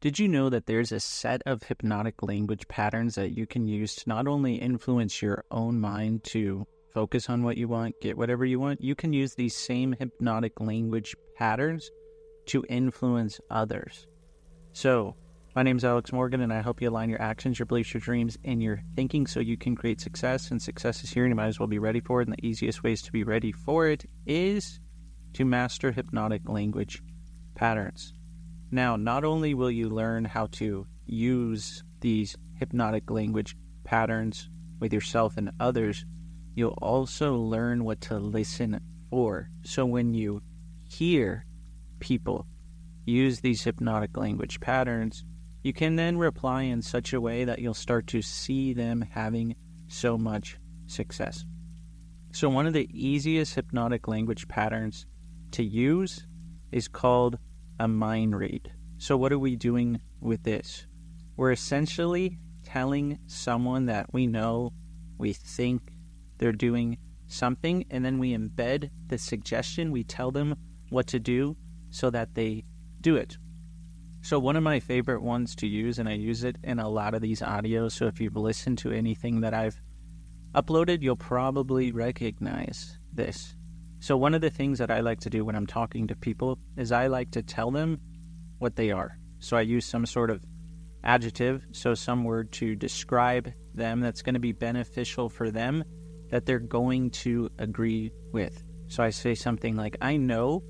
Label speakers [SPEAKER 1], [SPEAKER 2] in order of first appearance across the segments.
[SPEAKER 1] Did you know that there's a set of hypnotic language patterns that you can use to not only influence your own mind to focus on what you want, get whatever you want, you can use these same hypnotic language patterns to influence others. So, my name's Alex Morgan, and I hope you align your actions, your beliefs, your dreams, and your thinking so you can create success. And success is here, and you might as well be ready for it. And the easiest ways to be ready for it is to master hypnotic language patterns. Now, not only will you learn how to use these hypnotic language patterns with yourself and others, you'll also learn what to listen for. So when you hear people use these hypnotic language patterns, you can then reply in such a way that you'll start to see them having so much success. So one of the easiest hypnotic language patterns to use is called a mind read. So what are we doing with this? We're essentially telling someone that we know, we think they're doing something, and then we embed the suggestion. We tell them what to do so that they do it. So one of my favorite ones to use, and I use it in a lot of these audios, so if you've listened to anything that I've uploaded, you'll probably recognize this. So one of the things that I like to do when I'm talking to people is I like to tell them what they are. So I use some sort of adjective, so some word to describe them that's going to be beneficial for them, that they're going to agree with. So I say something like, I know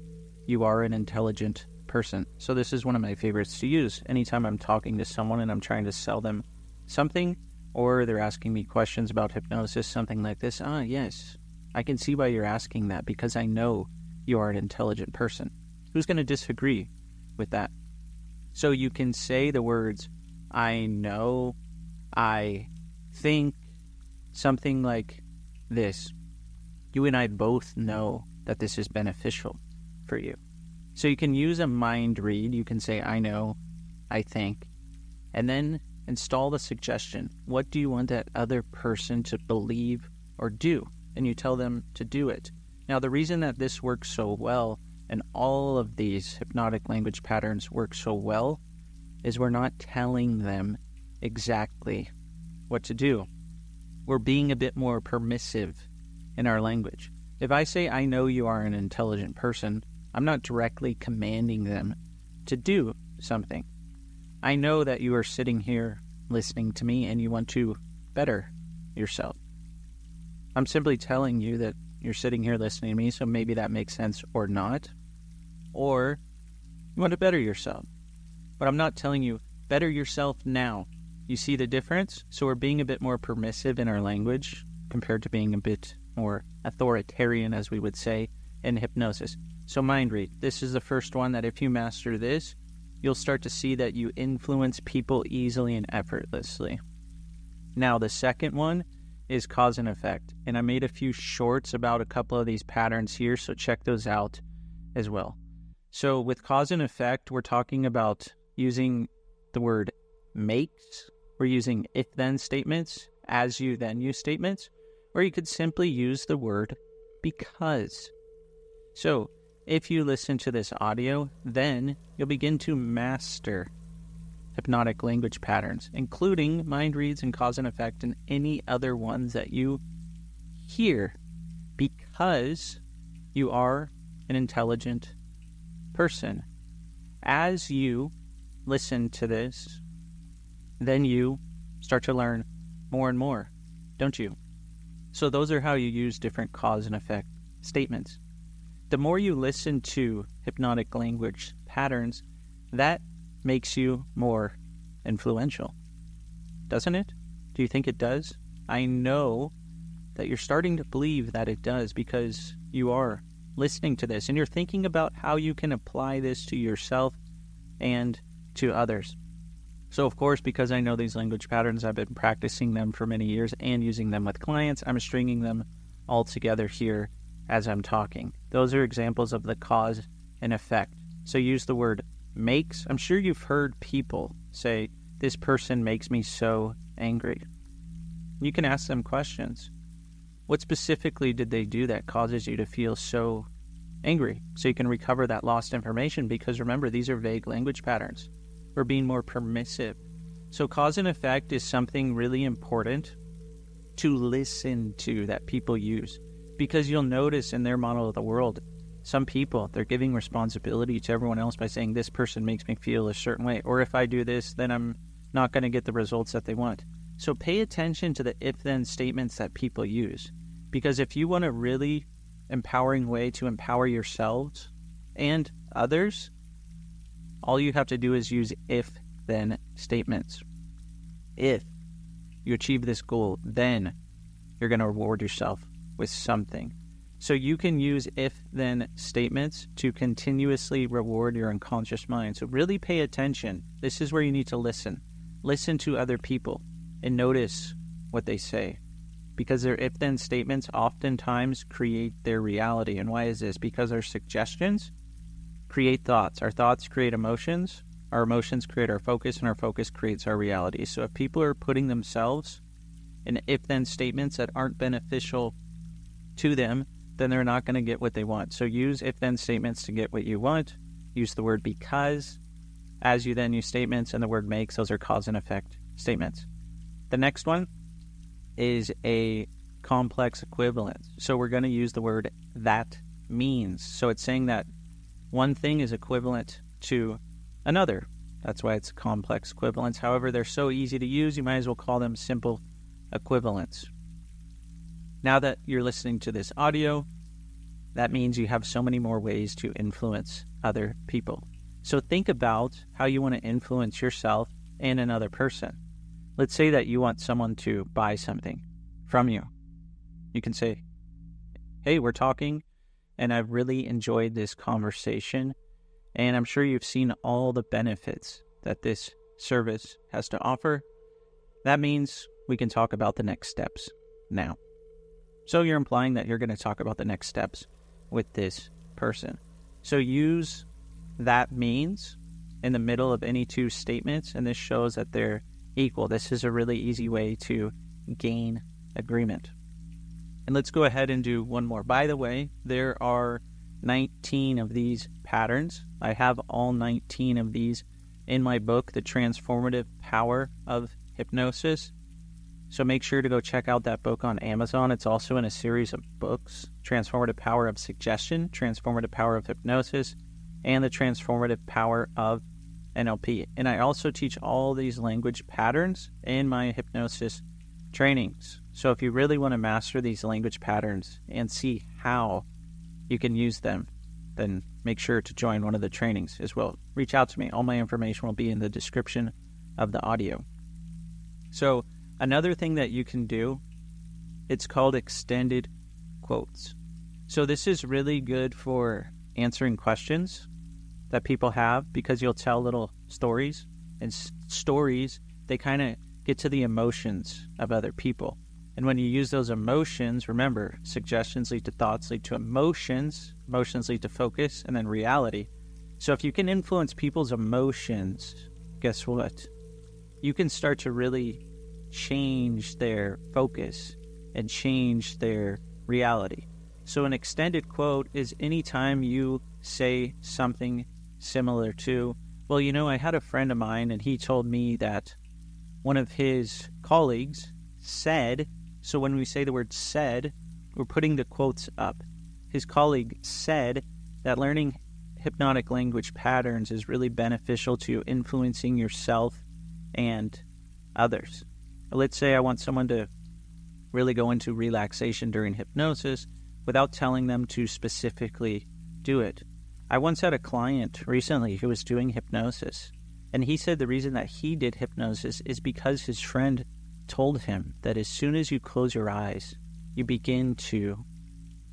[SPEAKER 1] you are an intelligent person. So this is one of my favorites to use anytime I'm talking to someone and I'm trying to sell them something, or they're asking me questions about hypnosis, something like this. Yes, I can see why you're asking that, because I know you are an intelligent person. Who's going to disagree with that? So you can say the words, I know, I think, something like this. You and I both know that this is beneficial for you. So you can use a mind read. You can say, I know, I think, and then install the suggestion. What do you want that other person to believe or do? And you tell them to do it. Now, the reason that this works so well, and all of these hypnotic language patterns work so well, is we're not telling them exactly what to do. We're being a bit more permissive in our language. If I say, I know you are an intelligent person, I'm not directly commanding them to do something. I know that you are sitting here listening to me and you want to better yourself. I'm simply telling you that you're sitting here listening to me, so maybe that makes sense or not. Or you want to better yourself. But I'm not telling you, better yourself now. You see the difference? So we're being a bit more permissive in our language compared to being a bit more authoritarian, as we would say, in hypnosis. So mind read. This is the first one that if you master this, you'll start to see that you influence people easily and effortlessly. Now, the second one is cause and effect. And I made a few shorts about a couple of these patterns here, so check those out as well. So with cause and effect, we're talking about using the word makes. We're using if-then statements, as-you, then-you statements, or you could simply use the word because. So if you listen to this audio, then you'll begin to master hypnotic language patterns, including mind reads and cause and effect and any other ones that you hear, because you are an intelligent person. As you listen to this, then you start to learn more and more, don't you? So those are how you use different cause and effect statements. The more you listen to hypnotic language patterns, that makes you more influential, doesn't it? Do you think it does? I know that you're starting to believe that it does, because you are listening to this and you're thinking about how you can apply this to yourself and to others. So of course, because I know these language patterns, I've been practicing them for many years and using them with clients, I'm stringing them all together here as I'm talking. Those are examples of the cause and effect. So use the word makes. I'm sure you've heard people say, this person makes me so angry. You can ask them questions. What specifically did they do that causes you to feel so angry? So you can recover that lost information, because remember, these are vague language patterns. We're being more permissive. So cause and effect is something really important to listen to that people use, because you'll notice in their model of the world, some people, they're giving responsibility to everyone else by saying this person makes me feel a certain way, or if I do this, then I'm not going to get the results that they want. So pay attention to the if-then statements that people use, because if you want a really empowering way to empower yourselves and others, all you have to do is use if-then statements. If you achieve this goal, then you're going to reward yourself with something. So you can use if-then statements to continuously reward your unconscious mind. So really pay attention. This is where you need to listen. Listen to other people and notice what they say, because their if-then statements oftentimes create their reality. And why is this? Because our suggestions create thoughts. Our thoughts create emotions. Our emotions create our focus, and our focus creates our reality. So if people are putting themselves in if-then statements that aren't beneficial to them, then they're not going to get what they want. So use if-then statements to get what you want. Use the word because as you then use statements, and the word makes. Those are cause and effect statements. The next one is a complex equivalence. So we're going to use the word that means. So it's saying that one thing is equivalent to another. That's why it's complex equivalence. However, they're so easy to use, you might as well call them simple equivalence. Now that you're listening to this audio, that means you have so many more ways to influence other people. So think about how you want to influence yourself and another person. Let's say that you want someone to buy something from you. You can say, hey, we're talking, and I've really enjoyed this conversation, and I'm sure you've seen all the benefits that this service has to offer. That means we can talk about the next steps now. So you're implying that you're going to talk about the next steps with this person. So use that means in the middle of any two statements, and this shows that they're equal. This is a really easy way to gain agreement. And let's go ahead and do one more. By the way, there are 19 of these patterns. I have all 19 of these in my book, The Transformative Power of Hypnosis. So make sure to go check out that book on Amazon. It's also in a series of books, Transformative Power of Suggestion, Transformative Power of Hypnosis, and The Transformative Power of NLP. And I also teach all these language patterns in my hypnosis trainings. So if you really want to master these language patterns and see how you can use them, then make sure to join one of the trainings as well. Reach out to me. All my information will be in the description of the audio. So another thing that you can do, it's called extended quotes. So this is really good for answering questions that people have, because you'll tell little stories, and stories, they kind of get to the emotions of other people. And when you use those emotions, remember, suggestions lead to thoughts, lead to emotions, emotions lead to focus, and then reality. So if you can influence people's emotions, guess what? You can start to really change their focus and change their reality. So an extended quote is anytime you say something similar to, well, you know, I had a friend of mine and he told me that one of his colleagues said, so when we say the word said, we're putting the quotes up. His colleague said that learning hypnotic language patterns is really beneficial to influencing yourself and others. Let's say I want someone to really go into relaxation during hypnosis without telling them to specifically do it. I once had a client recently who was doing hypnosis, and he said the reason that he did hypnosis is because his friend told him that as soon as you close your eyes, you begin to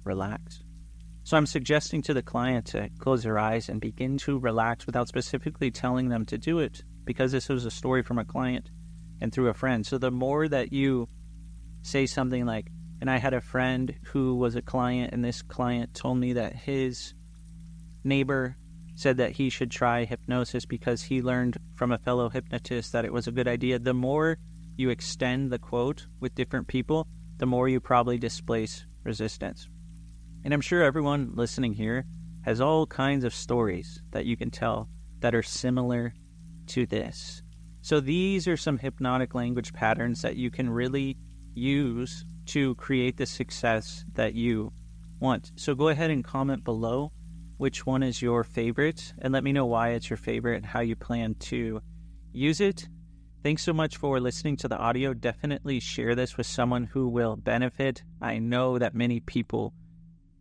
[SPEAKER 1] relax. So I'm suggesting to the client to close their eyes and begin to relax without specifically telling them to do it, because this was a story from a client and through a friend. So the more that you say something like, and I had a friend who was a client, and this client told me that his neighbor said that he should try hypnosis because he learned from a fellow hypnotist that it was a good idea. The more you extend the quote with different people, the more you probably displace resistance. And I'm sure everyone listening here has all kinds of stories that you can tell that are similar to this. So these are some hypnotic language patterns that you can really use to create the success that you want. So go ahead and comment below which one is your favorite, and let me know why it's your favorite and how you plan to use it. Thanks so much for listening to the audio. Definitely share this with someone who will benefit. I know that many people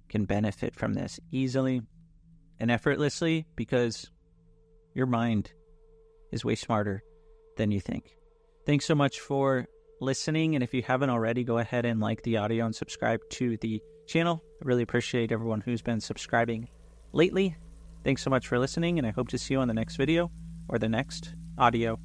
[SPEAKER 1] can benefit from this easily and effortlessly because your mind is way smarter than you think. Thanks so much for listening, and if you haven't already, go ahead and like the audio and subscribe to the channel. I really appreciate everyone who's been subscribing lately. Thanks so much for listening, and I hope to see you on the next video or the next audio.